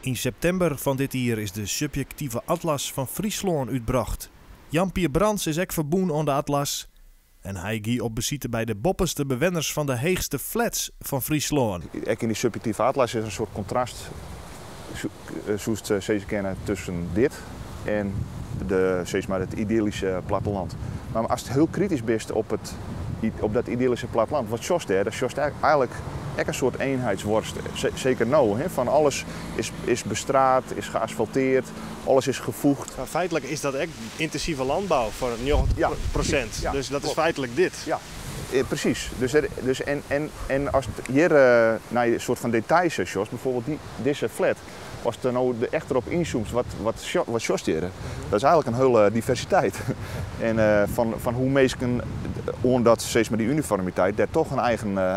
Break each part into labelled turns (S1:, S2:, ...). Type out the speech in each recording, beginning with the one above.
S1: In september van dit jaar is de subjectieve atlas van Friesland uitgebracht. Jan-Pier Brands is ook verboen aan de atlas. En hij ging op bezoek bij de bopperste bewoners van de heegste flats van Friesland.
S2: In die subjectieve atlas is een soort contrast, zoals ze kennen, tussen dit en het idyllische platteland. Maar als het heel kritisch bent op dat idyllische platteland, wat zost er? Dat zost eigenlijk ook een soort eenheidsworst. Zeker nou, hè? Van alles is bestraat, is geasfalteerd, alles is gevoegd.
S3: Maar feitelijk is dat echt intensieve landbouw voor 90%.
S2: Ja,
S3: dus dat
S2: klopt.
S3: is feitelijk dit.
S2: Ja, precies. En als het hier naar een soort van details zoals bijvoorbeeld deze flat, als je er nou echt erop inzoomt wat zost hier, dat is eigenlijk een hele diversiteit. En van hoe mensen, omdat steeds met die uniformiteit, daar toch een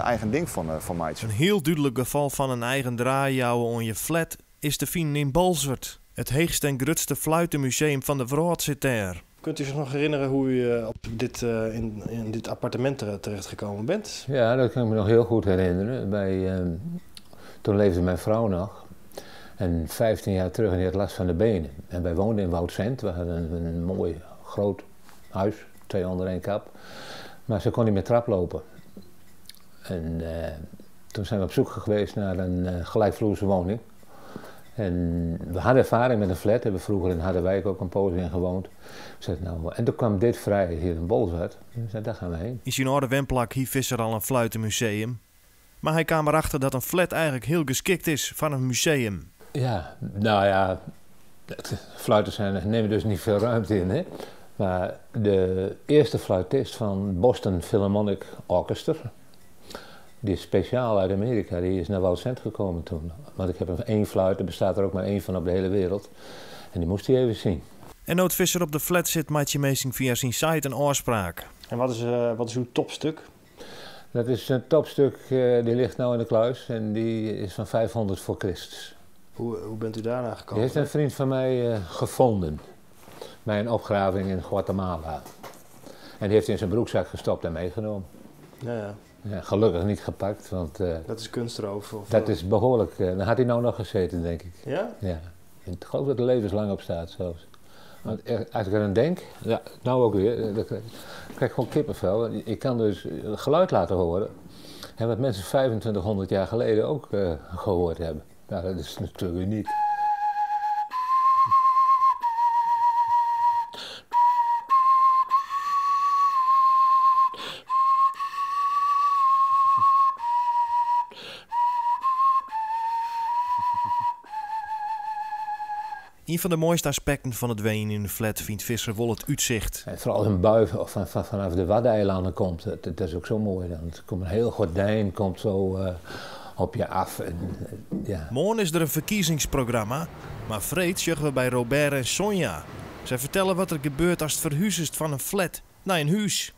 S2: eigen ding van maakt.
S1: Een heel duidelijk geval van een eigen draaijouwen aan je flat is te vinden in Balswert. Het heegste en grootste fluitenmuseum van de wereld zit daar.
S3: Kunt u zich nog herinneren hoe u op in dit appartement terechtgekomen bent?
S4: Ja, dat kan ik me nog heel goed herinneren. Toen leefde mijn vrouw nog. En 15 jaar terug en die had last van de benen. En wij woonden in Woudsend. We hadden een mooi groot huis, 2 onder 1 kap. Maar ze kon niet meer traplopen. En toen zijn we op zoek geweest naar een gelijkvloerse woning. En we hadden ervaring met een flat, hebben vroeger in Harderwijk ook een poos in gewoond. En toen kwam dit vrij hier in Bolsward. Dus daar gaan we heen.
S1: In zijn oude wemplak hier Visser al een fluitenmuseum. Maar hij kwam erachter dat een flat eigenlijk heel geschikt is van een museum.
S4: Ja, nou ja, fluiters nemen dus niet veel ruimte in, hè. Maar de eerste fluitist van Boston Philharmonic Orchestra, die is speciaal uit Amerika, die is naar Woudsend gekomen toen. Want ik heb 1 fluit, er bestaat er ook maar 1 van op de hele wereld. En die moest hij even zien.
S1: En Noot Visser op de flat zit maakt je meesting via zijn site een oorspraak.
S3: En wat is uw topstuk?
S4: Dat is een topstuk, die ligt nou in de kluis en die is van 500 voor Christus.
S3: Hoe bent u daarna gekomen?
S4: Die heeft een vriend van mij gevonden bij een opgraving in Guatemala. En die heeft in zijn broekzak gestopt en meegenomen.
S3: Ja.
S4: Ja, gelukkig niet gepakt, want
S3: Dat is kunstroof?
S4: dat is behoorlijk. Dan had hij nou nog gezeten, denk ik.
S3: Ja?
S4: Ja. Ik geloof dat er levenslang op staat zelfs. Want als ik eraan denk, ja, nou ook weer, dan krijg ik gewoon kippenvel. Ik kan dus geluid laten horen. En wat mensen 2500 jaar geleden ook gehoord hebben. Nou, dat is natuurlijk uniek.
S1: Een van de mooiste aspecten van het wonen in de flat vindt Visser wel het uitzicht.
S4: En vooral als een bui vanaf de Waddeneilanden komt, dat is ook zo mooi. Dan komt een heel gordijn komt zo op je af. En, ja.
S1: Morgen is er een verkiezingsprogramma, maar vreed zeggen we bij Robert en Sonja. Zij vertellen wat er gebeurt als het verhuist is van een flat naar een huis.